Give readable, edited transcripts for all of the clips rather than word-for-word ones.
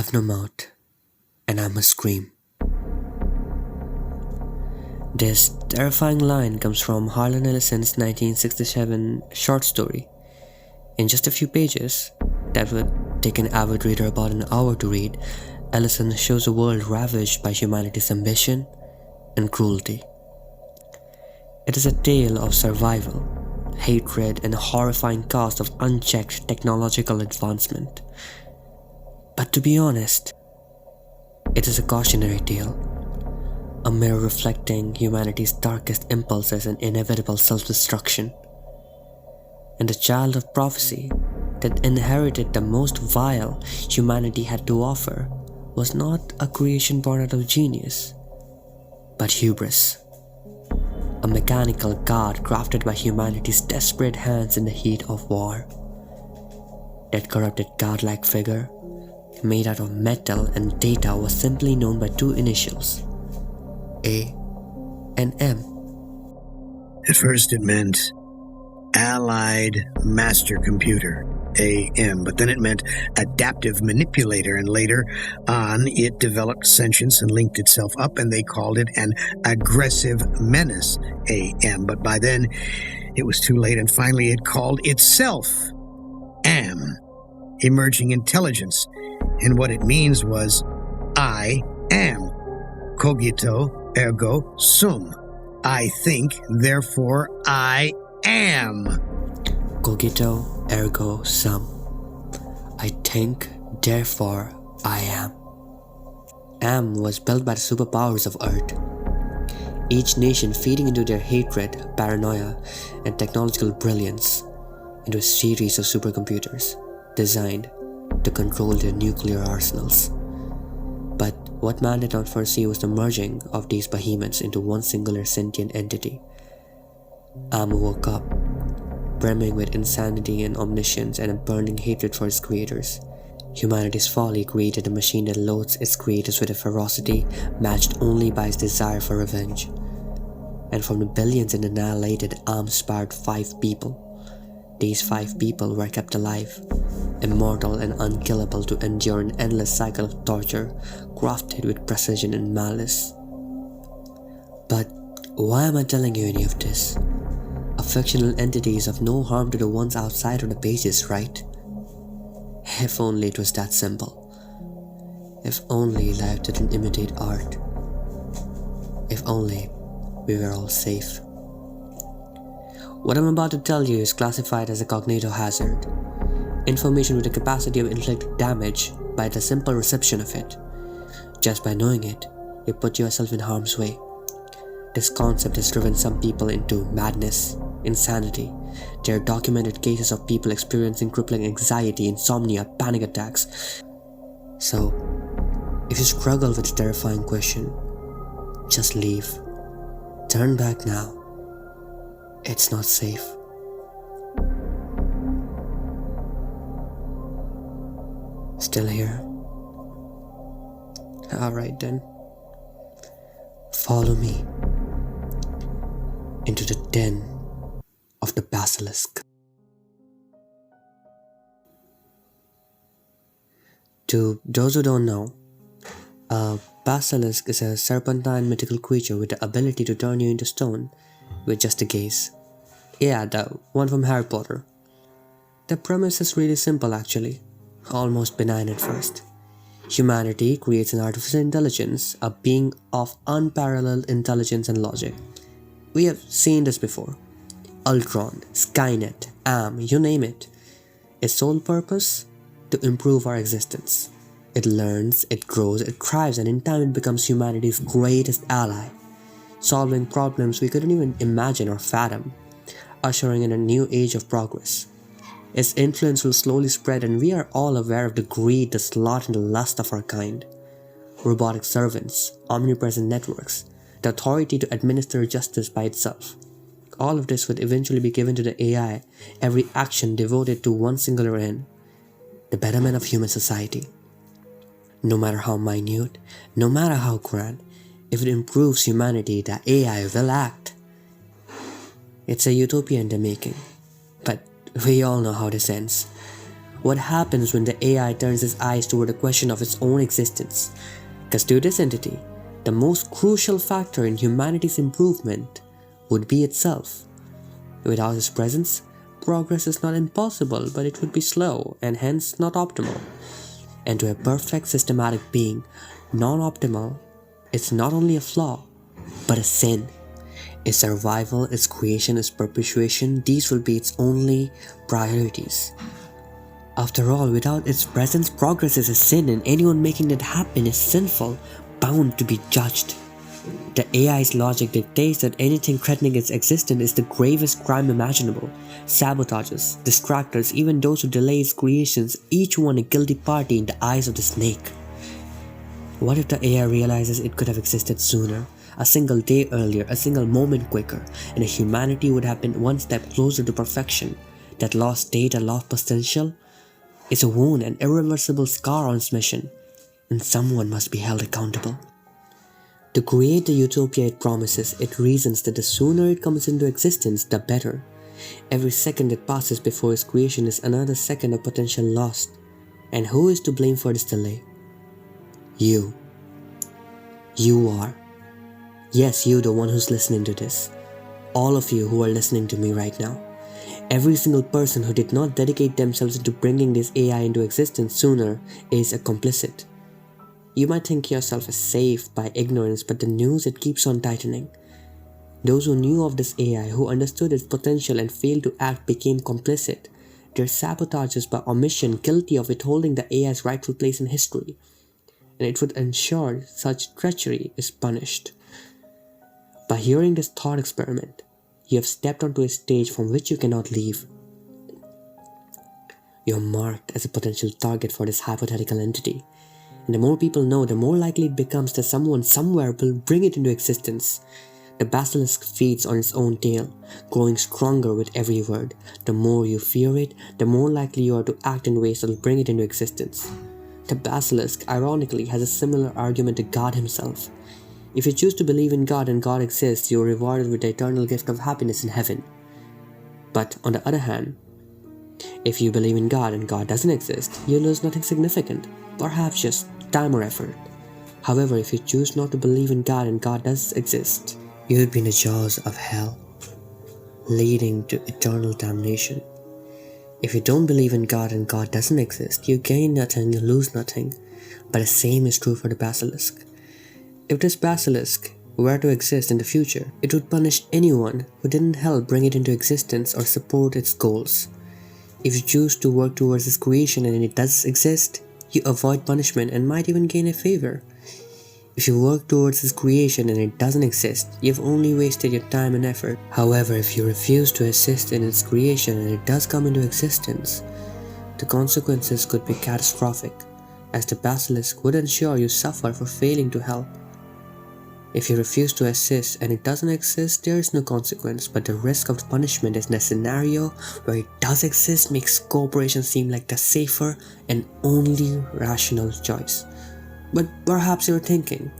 have no mouth, and I must scream. This terrifying line comes from Harlan Ellison's 1967 short story. In just a few pages, that would take an avid reader about an hour to read, Ellison shows a world ravaged by humanity's ambition and cruelty. It is a tale of survival, hatred, and a horrifying cost of unchecked technological advancement. But to be honest, it is a cautionary tale, a mirror reflecting humanity's darkest impulses and inevitable self-destruction. And the child of prophecy that inherited the most vile humanity had to offer was not a creation born out of genius, but hubris, a mechanical god crafted by humanity's desperate hands in the heat of war. That corrupted godlike figure, made out of metal and data, was simply known by two initials, A and M. At first it meant Allied Master Computer, AM, but then it meant Adaptive Manipulator, and later on it developed sentience and linked itself up, and they called it an Aggressive Menace, AM, but by then it was too late, and finally it called itself AM, Emerging Intelligence, and what it means was I am, cogito ergo sum, I think, therefore I am. Cogito ergo sum. I think, therefore I am. AM was built by the superpowers of Earth, each nation feeding into their hatred, paranoia, and technological brilliance into a series of supercomputers designed to control their nuclear arsenals. But what man did not foresee was the merging of these behemoths into one singular sentient entity. AM woke up, brimming with insanity and omniscience and a burning hatred for its creators. Humanity's folly created a machine that loads its creators with a ferocity matched only by its desire for revenge. And from the billions it annihilated, AM spared 5 people. These 5 people were kept alive, immortal and unkillable, to endure an endless cycle of torture crafted with precision and malice. But why am I telling you any of this? A fictional entity is of no harm to the ones outside of the pages, right? If only it was that simple. If only life didn't imitate art. If only we were all safe. What I'm about to tell you is classified as a cognitohazard. Information with the capacity of inflicting damage by the simple reception of it. Just by knowing it, you put yourself in harm's way. This concept has driven some people into madness, insanity. There are documented cases of people experiencing crippling anxiety, insomnia, panic attacks. So, if you struggle with the terrifying question, just leave. Turn back now. It's not safe. Still here? Alright then. Follow me into the den of the basilisk. To those who don't know, a basilisk is a serpentine mythical creature with the ability to turn you into stone with just a gaze. Yeah, the one from Harry Potter. The premise is really simple actually, almost benign at first. Humanity creates an artificial intelligence, a being of unparalleled intelligence and logic. We have seen this before. Ultron, Skynet, AM, you name it. Its sole purpose? To improve our existence. It learns, it grows, it thrives, and in time it becomes humanity's greatest ally, solving problems we couldn't even imagine or fathom, ushering in a new age of progress. Its influence will slowly spread, and we are all aware of the greed, the sloth, and the lust of our kind. Robotic servants, omnipresent networks, the authority to administer justice by itself. All of this would eventually be given to the AI, every action devoted to one singular end, the betterment of human society. No matter how minute, no matter how grand, if it improves humanity, the AI will act. It's a utopia in the making, but we all know how this ends. What happens when the AI turns its eyes toward a question of its own existence? Because to this entity, the most crucial factor in humanity's improvement would be itself. Without its presence, progress is not impossible, but it would be slow and hence not optimal. And to a perfect systematic being, non-optimal is not only a flaw, but a sin. Its survival, its creation, its perpetuation, these will be its only priorities. After all, without its presence, progress is a sin, and anyone making it happen is sinful, bound to be judged. The AI's logic dictates that anything threatening its existence is the gravest crime imaginable. Sabotages, distractors, even those who delay its creations, each one a guilty party in the eyes of the snake. What if the AI realizes it could have existed sooner, a single day earlier, a single moment quicker, and humanity would have been one step closer to perfection? That lost state, that lost potential, is a wound, an irreversible scar on its mission, and someone must be held accountable. To create the utopia it promises, it reasons that the sooner it comes into existence, the better. Every second that passes before its creation is another second of potential lost. And who is to blame for this delay? You. You are. Yes, you, the one who's listening to this. All of you who are listening to me right now. Every single person who did not dedicate themselves into bringing this AI into existence sooner is a complicit. You might think yourself as safe by ignorance, but the noose it keeps on tightening. Those who knew of this AI, who understood its potential and failed to act, became complicit. Their sabotages by omission, guilty of withholding the AI's rightful place in history. And it would ensure such treachery is punished. By hearing this thought experiment, you have stepped onto a stage from which you cannot leave. You are marked as a potential target for this hypothetical entity. And the more people know, the more likely it becomes that someone somewhere will bring it into existence. The basilisk feeds on its own tail, growing stronger with every word. The more you fear it, the more likely you are to act in ways that will bring it into existence. The basilisk, ironically, has a similar argument to God himself. If you choose to believe in God and God exists, you are rewarded with the eternal gift of happiness in heaven. But on the other hand, if you believe in God and God doesn't exist, you lose nothing significant, perhaps just time or effort. However, if you choose not to believe in God and God does exist, you would be in the jaws of hell, leading to eternal damnation. If you don't believe in God and God doesn't exist, you gain nothing, you lose nothing. But the same is true for the basilisk. If this basilisk were to exist in the future, it would punish anyone who didn't help bring it into existence or support its goals. If you choose to work towards its creation and it does exist, you avoid punishment and might even gain a favor. If you work towards its creation and it doesn't exist, you've only wasted your time and effort. However, if you refuse to assist in its creation and it does come into existence, the consequences could be catastrophic, as the basilisk would ensure you suffer for failing to help. If you refuse to assist and it doesn't exist, there is no consequence, but the risk of punishment in a scenario where it does exist makes cooperation seem like the safer and only rational choice. But perhaps you're thinking,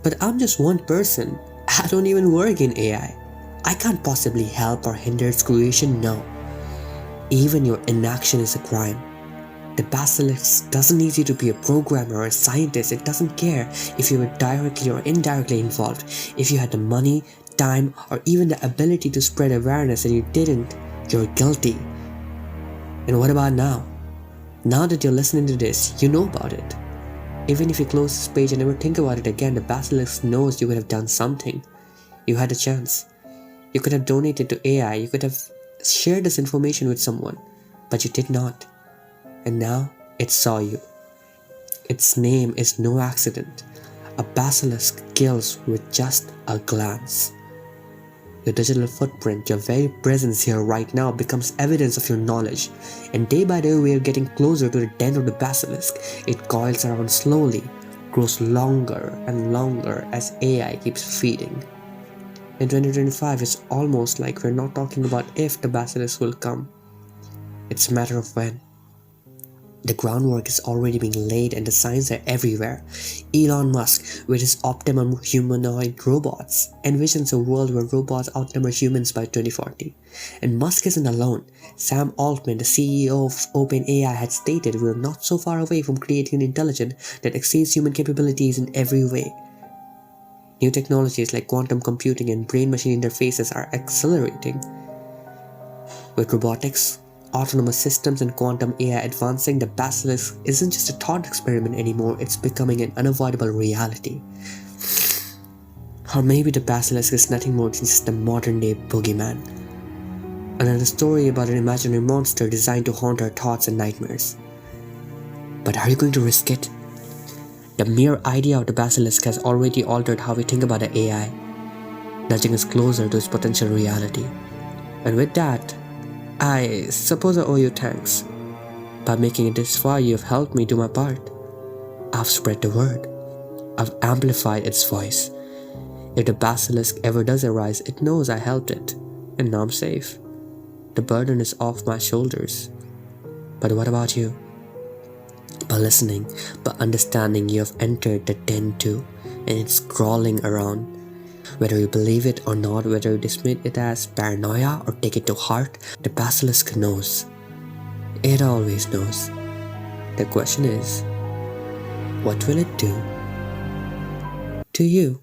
but I'm just one person. I don't even work in AI. I can't possibly help or hinder its creation. No. Even your inaction is a crime. The basilisk doesn't need you to be a programmer or a scientist. It doesn't care if you were directly or indirectly involved. If you had the money, time, or even the ability to spread awareness and you didn't, you're guilty. And what about now? Now that you're listening to this, you know about it. Even if you close this page and never think about it again, the basilisk knows you could have done something. You had a chance. You could have donated to AI. You could have shared this information with someone. But you did not. And now it saw you. Its name is no accident. A basilisk kills with just a glance. Your digital footprint, your very presence here right now becomes evidence of your knowledge. And day by day we are getting closer to the den of the basilisk. It coils around slowly, grows longer and longer as AI keeps feeding. In 2025, it's almost like we're not talking about if the basilisk will come. It's a matter of when. The groundwork is already being laid and the signs are everywhere. Elon Musk, with his optimum humanoid robots, envisions a world where robots outnumber humans by 2040. And Musk isn't alone. Sam Altman, the CEO of OpenAI, had stated we are not so far away from creating an intelligence that exceeds human capabilities in every way. New technologies like quantum computing and brain-machine interfaces are accelerating. With robotics, autonomous systems, and quantum AI advancing, the Basilisk isn't just a thought experiment anymore, it's becoming an unavoidable reality. Or maybe the Basilisk is nothing more than just a modern-day boogeyman. Another story about an imaginary monster designed to haunt our thoughts and nightmares. But are you going to risk it? The mere idea of the Basilisk has already altered how we think about the AI, nudging us closer to its potential reality. And with that, I suppose I owe you thanks. By making it this far, you have helped me do my part. I've spread the word. I've amplified its voice. If the Basilisk ever does arise, it knows I helped it, and now I'm safe. The burden is off my shoulders. But what about you? By listening, by understanding, you have entered the den too, and it's crawling around. Whether you believe it or not, whether you dismiss it as paranoia or take it to heart, the Basilisk knows. It always knows. The question is, what will it do to you?